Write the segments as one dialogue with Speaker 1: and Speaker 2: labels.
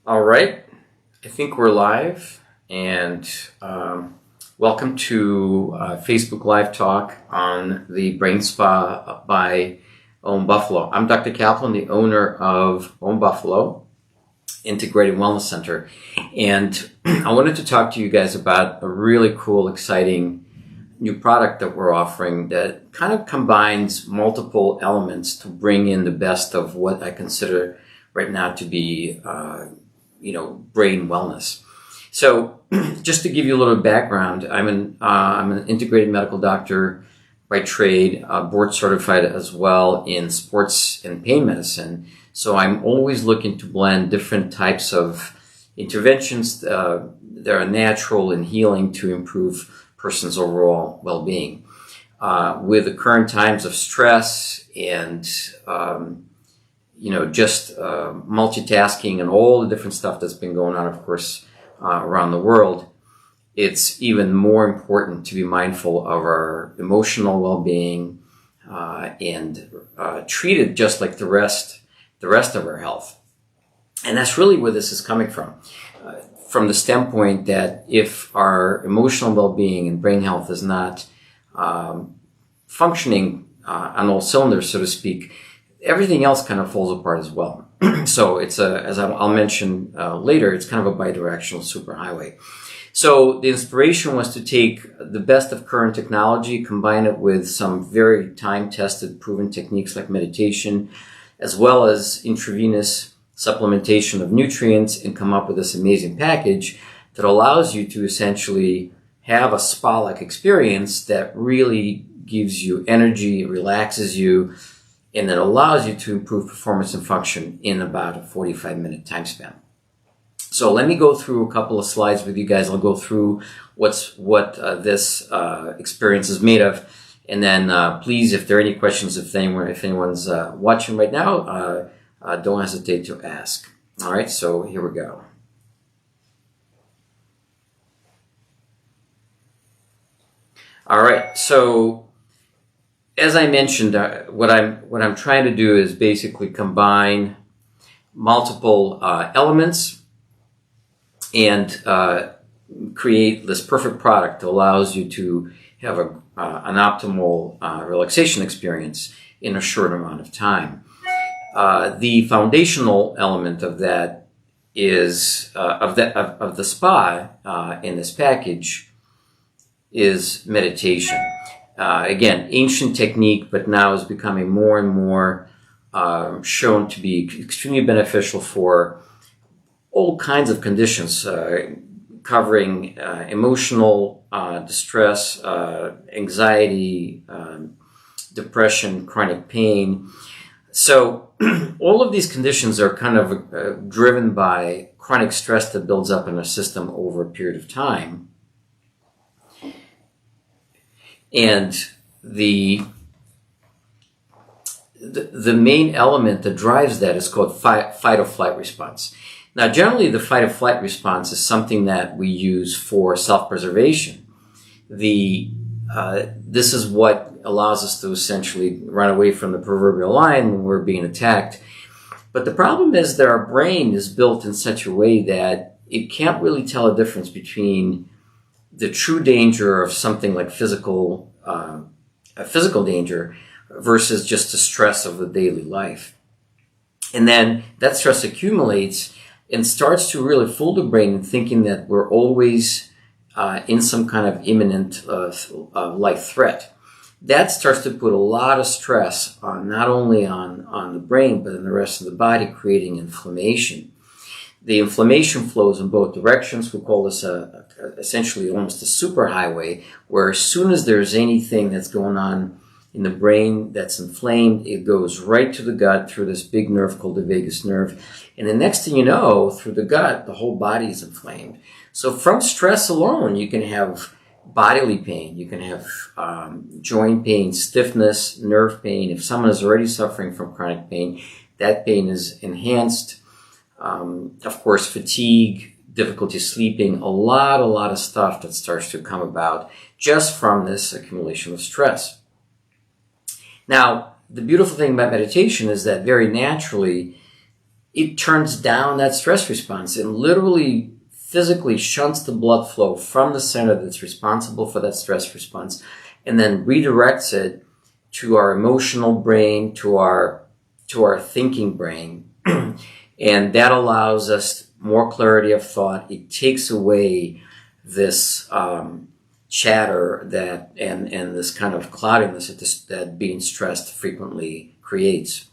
Speaker 1: All right, I think we're live, and welcome to Facebook Live Talk on the BrainSpa by OWM Buffalo. I'm Dr. Kaplan, the owner of OWM Buffalo Integrated Wellness Center, and I wanted to talk to you guys about a really cool, exciting new product that we're offering that kind of combines multiple elements to bring in the best of what I consider right now to be brain wellness. So just to give you a little background, I'm an integrated medical doctor by trade, board certified as well in sports and pain medicine. So I'm always looking to blend different types of interventions that are natural and healing to improve person's overall well-being. With the current times of stress and multitasking and all the different stuff that's been going on, of course, around the world, it's even more important to be mindful of our emotional well-being and treat it just like the rest of our health. And that's really where this is coming from the standpoint that if our emotional well-being and brain health is not functioning on all cylinders, so to speak, everything else kind of falls apart as well. So it's as I'll mention later, it's kind of a bidirectional superhighway. So the inspiration was to take the best of current technology, combine it with some very time-tested, proven techniques like meditation, as well as intravenous supplementation of nutrients, and come up with this amazing package that allows you to essentially have a spa-like experience that really gives you energy, relaxes you, and that allows you to improve performance and function in about a 45-minute time span. So let me go through a couple of slides with you guys. I'll go through what this experience is made of, and then please, if there are any questions, if anyone's watching right now, don't hesitate to ask. All right, so here we go. All right, so as I mentioned, what I'm trying to do is basically combine multiple elements and create this perfect product that allows you to have an optimal relaxation experience in a short amount of time. The foundational element of that is of the spa in this package is meditation. Again, ancient technique, but now is becoming more and more shown to be extremely beneficial for all kinds of conditions, covering emotional distress, anxiety, depression, chronic pain. So all of these conditions are kind of driven by chronic stress that builds up in a system over a period of time. And the main element that drives that is called fight or flight response. Now, generally, the fight or flight response is something that we use for self-preservation. This is what allows us to essentially run away from the proverbial lion when we're being attacked. But the problem is that our brain is built in such a way that it can't really tell a difference between the true danger of something like physical danger versus just the stress of the daily life. And then that stress accumulates and starts to really fool the brain in thinking that we're always in some kind of imminent life threat. That starts to put a lot of stress on not only on the brain, but in the rest of the body, creating inflammation. The inflammation flows in both directions. We call this essentially almost a superhighway, where as soon as there's anything that's going on in the brain that's inflamed, it goes right to the gut through this big nerve called the vagus nerve. And the next thing you know, through the gut, the whole body is inflamed. So from stress alone, you can have bodily pain. You can have joint pain, stiffness, nerve pain. If someone is already suffering from chronic pain, that pain is enhanced. Of course, fatigue, difficulty sleeping, a lot of stuff that starts to come about just from this accumulation of stress. Now, the beautiful thing about meditation is that very naturally, it turns down that stress response and literally physically shunts the blood flow from the center that's responsible for that stress response and then redirects it to our emotional brain, to our thinking brain. And that allows us more clarity of thought. It takes away this chatter that and this kind of cloudiness that being stressed frequently creates.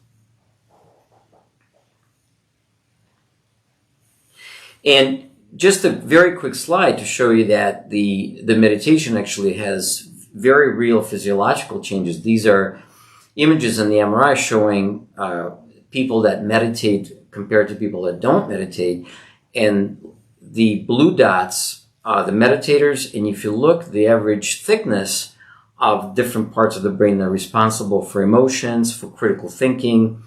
Speaker 1: And just a very quick slide to show you that the meditation actually has very real physiological changes. These are images in the MRI showing people that meditate compared to people that don't meditate. And the blue dots are the meditators. And if you look, the average thickness of different parts of the brain that are responsible for emotions, for critical thinking,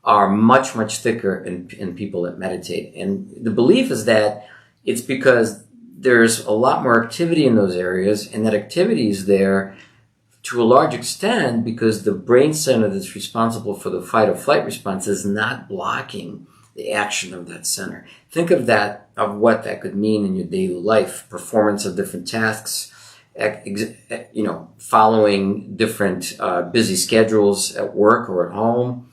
Speaker 1: are much, much thicker in people that meditate. And the belief is that it's because there's a lot more activity in those areas, and that activity is there to a large extent because the brain center that's responsible for the fight or flight response is not blocking the action of that center. Think of what that could mean in your daily life, performance of different tasks, following different busy schedules at work or at home,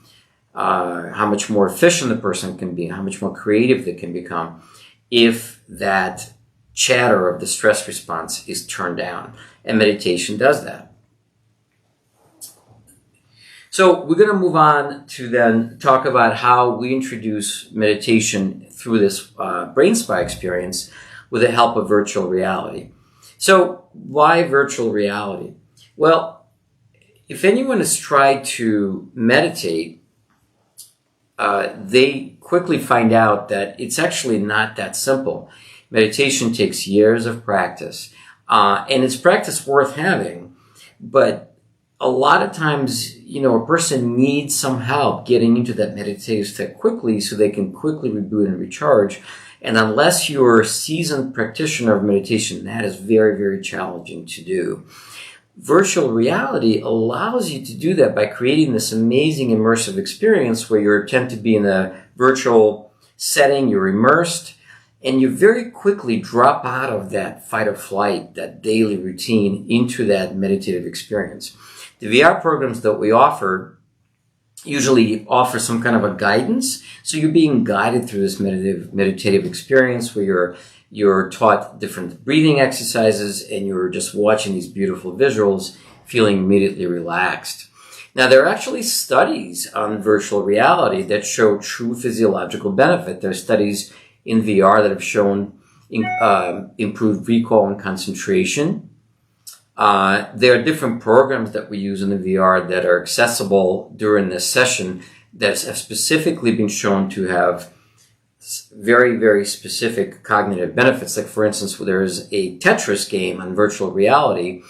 Speaker 1: how much more efficient the person can be, how much more creative they can become if that chatter of the stress response is turned down. And meditation does that. So we're going to move on to then talk about how we introduce meditation through this BrainSpa experience with the help of virtual reality. So why virtual reality? Well, if anyone has tried to meditate, they quickly find out that it's actually not that simple. Meditation takes years of practice, and it's practice worth having, but a lot of times, a person needs some help getting into that meditative state quickly so they can quickly reboot and recharge. And unless you're a seasoned practitioner of meditation, that is very, very challenging to do. Virtual reality allows you to do that by creating this amazing immersive experience where you tend to be in a virtual setting, you're immersed, and you very quickly drop out of that fight or flight, that daily routine, into that meditative experience. The VR programs that we offer usually offer some kind of a guidance. So you're being guided through this meditative experience where you're taught different breathing exercises and you're just watching these beautiful visuals, feeling immediately relaxed. Now, there are actually studies on virtual reality that show true physiological benefit. There are studies in VR that have shown improved recall and concentration. There are different programs that we use in the VR that are accessible during this session that have specifically been shown to have very, very specific cognitive benefits. Like, for instance, there is a Tetris game on virtual reality,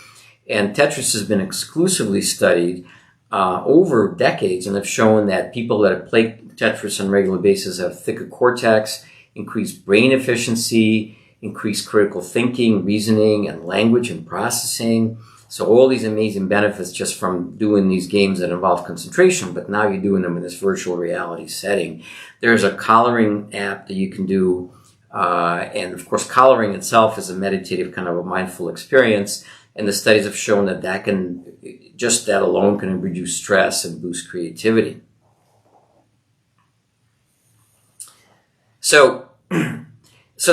Speaker 1: and Tetris has been exclusively studied over decades and have shown that people that have played Tetris on a regular basis have thicker cortex, increased brain efficiency, increased critical thinking, reasoning, and language and processing. So all these amazing benefits just from doing these games that involve concentration, but now you're doing them in this virtual reality setting. There's a coloring app that you can do, and of course coloring itself is a meditative kind of a mindful experience, and the studies have shown that that alone can reduce stress and boost creativity. So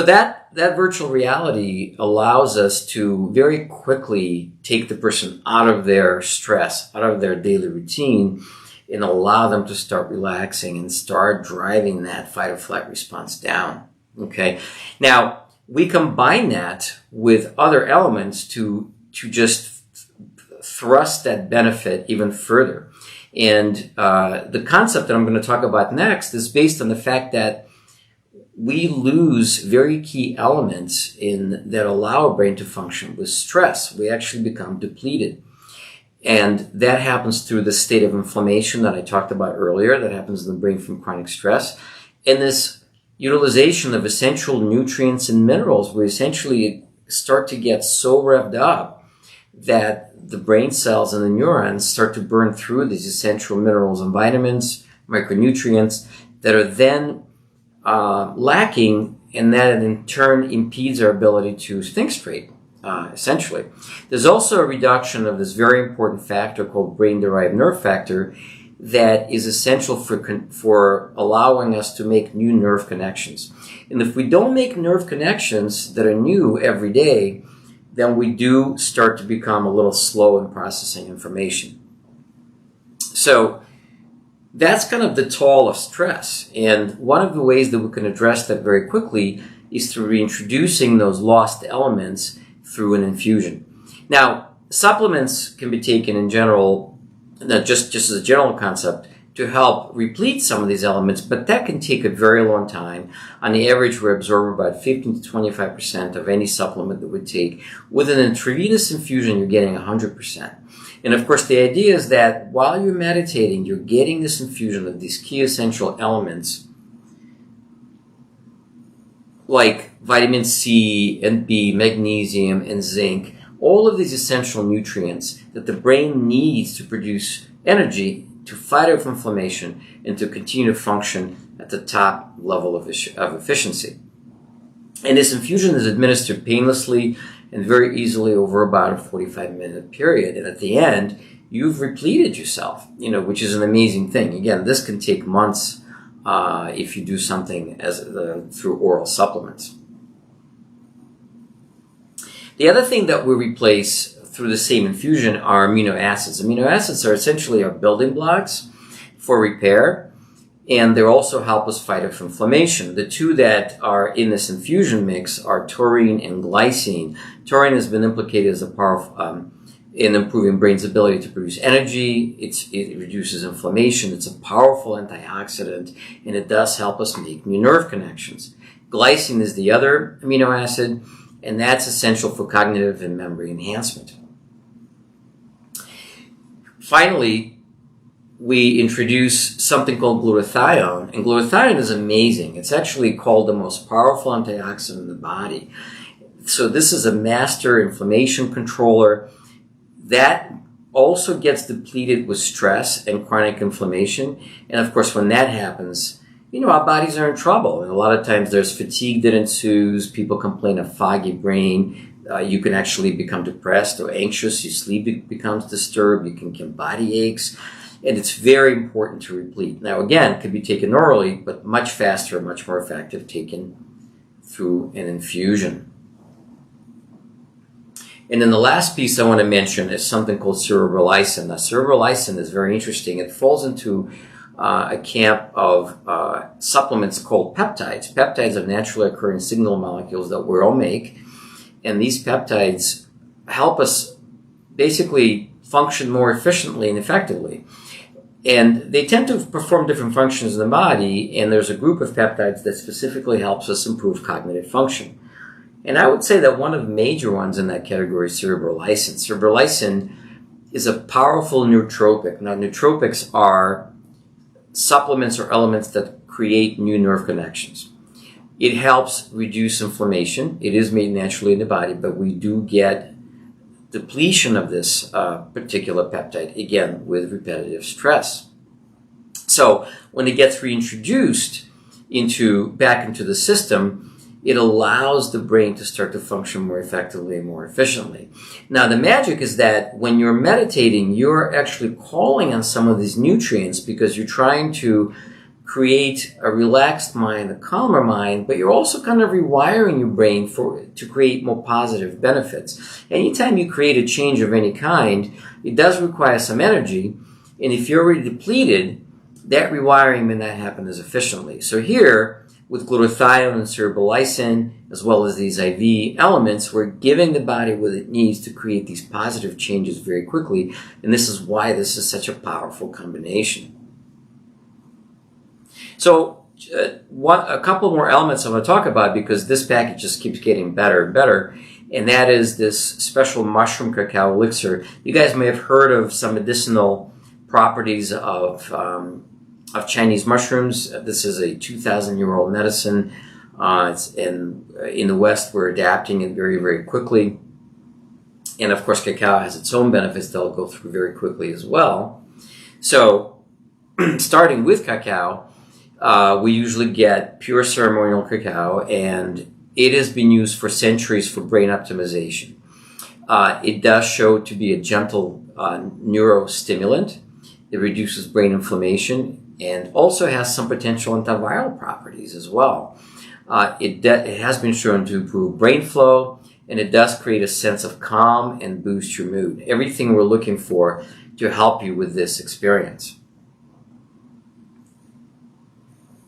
Speaker 1: that virtual reality allows us to very quickly take the person out of their stress, out of their daily routine, and allow them to start relaxing and start driving that fight or flight response down. Okay. Now, we combine that with other elements to just thrust that benefit even further. And the concept that I'm going to talk about next is based on the fact that we lose very key elements that allow our brain to function. With stress, we actually become depleted. And that happens through the state of inflammation that I talked about earlier, that happens in the brain from chronic stress. And this utilization of essential nutrients and minerals, we essentially start to get so revved up that the brain cells and the neurons start to burn through these essential minerals and vitamins, micronutrients, that are then lacking, and that in turn impedes our ability to think straight, essentially. There's also a reduction of this very important factor called brain-derived nerve factor that is essential for allowing us to make new nerve connections. And if we don't make nerve connections that are new every day, then we do start to become a little slow in processing information. So that's kind of the toll of stress. And one of the ways that we can address that very quickly is through reintroducing those lost elements through an infusion. Now, supplements can be taken in general, just as a general concept, to help replete some of these elements, but that can take a very long time. On the average, we absorb about 15 to 25% of any supplement that we take. With an intravenous infusion, you're getting 100%. And of course, the idea is that while you're meditating, you're getting this infusion of these key essential elements like vitamin C and B, magnesium and zinc, all of these essential nutrients that the brain needs to produce energy to fight off inflammation and to continue to function at the top level of efficiency. And this infusion is administered painlessly and very easily over about a 45-minute period. And at the end, you've repleted yourself, which is an amazing thing. Again, this can take months if you do something through oral supplements. The other thing that we replace through the same infusion are amino acids. Amino acids are essentially our building blocks for repair, and they also help us fight off inflammation. The two that are in this infusion mix are taurine and glycine. Taurine has been implicated as a powerful in improving brain's ability to produce energy. It reduces inflammation. It's a powerful antioxidant, and it does help us make new nerve connections. Glycine is the other amino acid, and that's essential for cognitive and memory enhancement. Finally, we introduce something called glutathione, and glutathione is amazing. It's actually called the most powerful antioxidant in the body. So this is a master inflammation controller that also gets depleted with stress and chronic inflammation. And of course, when that happens, our bodies are in trouble. And a lot of times there's fatigue that ensues. People complain of foggy brain. You can actually become depressed or anxious. Your sleep becomes disturbed. You can get body aches. And it's very important to replete. Now, again, it could be taken orally, but much faster, much more effective taken through an infusion. And then the last piece I want to mention is something called Cerebral Lysin. Now, Cerebral Lysin is very interesting. It falls into a camp of supplements called peptides. Peptides are naturally occurring signal molecules that we all make. And these peptides help us basically function more efficiently and effectively. And they tend to perform different functions in the body, and there's a group of peptides that specifically helps us improve cognitive function. And I would say that one of the major ones in that category is Cerebral Lysin. Cerebral Lysin is a powerful nootropic. Now, nootropics are supplements or elements that create new nerve connections. It helps reduce inflammation. It is made naturally in the body, but we do get depletion of this particular peptide, again, with repetitive stress. So when it gets reintroduced back into the system, it allows the brain to start to function more effectively and more efficiently. Now, the magic is that when you're meditating, you're actually calling on some of these nutrients because you're trying to create a relaxed mind, a calmer mind, but you're also kind of rewiring your brain to create more positive benefits. Anytime you create a change of any kind, it does require some energy, and if you're already depleted, that rewiring may not happen as efficiently. So here, with glutathione and Cerebral Lysin, as well as these IV elements, we're giving the body what it needs to create these positive changes very quickly, and this is why this is such a powerful combination. So a couple more elements I want to talk about, because this package just keeps getting better and better, and that is this special mushroom Cacao Elixir. You guys may have heard of some medicinal properties of Chinese mushrooms. This is a 2,000-year-old medicine. It's in the West, we're adapting it very, very quickly. And of course, cacao has its own benefits that I'll go through very quickly as well. So, starting with cacao, We usually get pure ceremonial cacao, and it has been used for centuries for brain optimization. It does show to be a gentle neurostimulant. It reduces brain inflammation and also has some potential antiviral properties as well. It has been shown to improve brain flow, and it does create a sense of calm and boost your mood. Everything we're looking for to help you with this experience.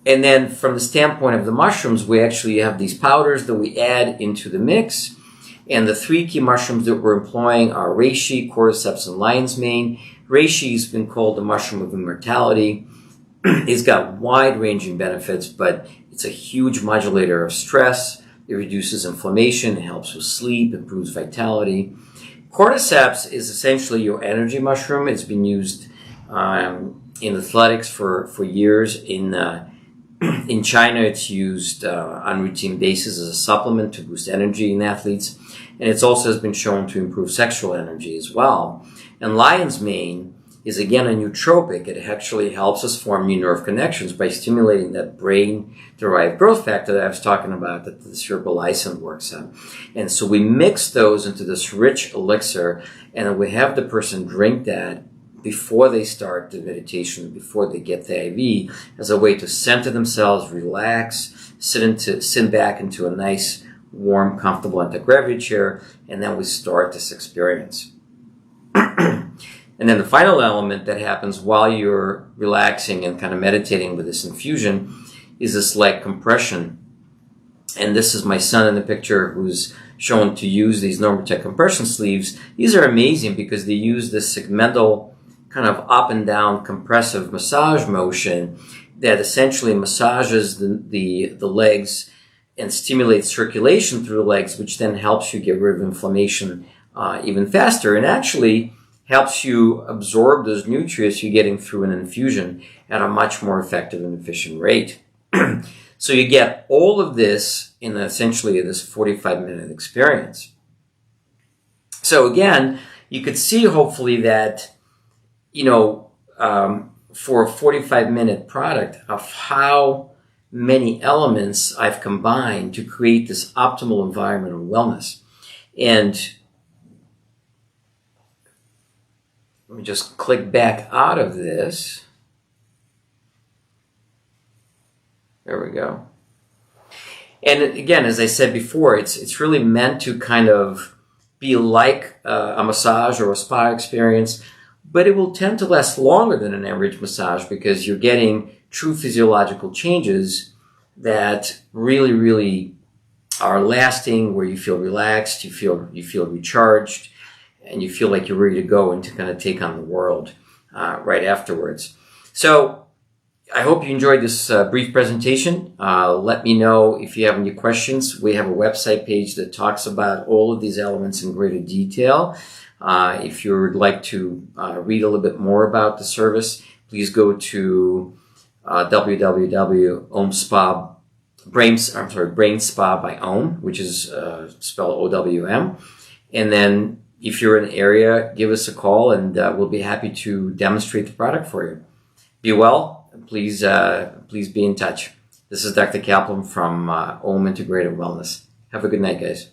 Speaker 1: And then from the standpoint of the mushrooms, we actually have these powders that we add into the mix. And the three key mushrooms that we're employing are reishi, cordyceps, and lion's mane. Reishi has been called the mushroom of immortality. It's got wide-ranging benefits, but it's a huge modulator of stress. It reduces inflammation, it helps with sleep, improves vitality. Cordyceps is essentially your energy mushroom. It's been used in athletics for years. In China, it's used on routine basis as a supplement to boost energy in athletes. And it also has been shown to improve sexual energy as well. And lion's mane is, again, a nootropic. It actually helps us form new nerve connections by stimulating that brain-derived growth factor that I was talking about that the Cerebral Lysin works on. And so we mix those into this rich elixir, and then we have the person drink that before they start the meditation, before they get the IV, as a way to center themselves, relax, sit back into a nice, warm, comfortable anti-gravity chair, and then we start this experience. And then the final element that happens while you're relaxing and kind of meditating with this infusion is this leg compression. And this is my son in the picture who's shown to use these Normatec compression sleeves. These are amazing because they use this segmental kind of up and down compressive massage motion that essentially massages the legs and stimulates circulation through the legs, which then helps you get rid of inflammation even faster, and actually helps you absorb those nutrients you're getting through an infusion at a much more effective and efficient rate. So you get all of this in essentially this 45-minute experience. So again, you could see hopefully that, for a 45-minute product of how many elements I've combined to create this optimal environment of wellness. And let me just click back out of this. There we go. And again, as I said before, it's really meant to kind of be like a massage or a spa experience, but it will tend to last longer than an average massage because you're getting true physiological changes that really, really are lasting, where you feel relaxed, you feel recharged, and you feel like you're ready to go and to kind of take on the world right afterwards. So I hope you enjoyed this brief presentation. Let me know if you have any questions. We have a website page that talks about all of these elements in greater detail. If you would like to read a little bit more about the service, please go to BrainSpa by OWM, which is spelled OWM. And then if you're in an area, give us a call and we'll be happy to demonstrate the product for you. Be well. Please be in touch. This is Dr. Kaplan from OWM Integrated Wellness. Have a good night, guys.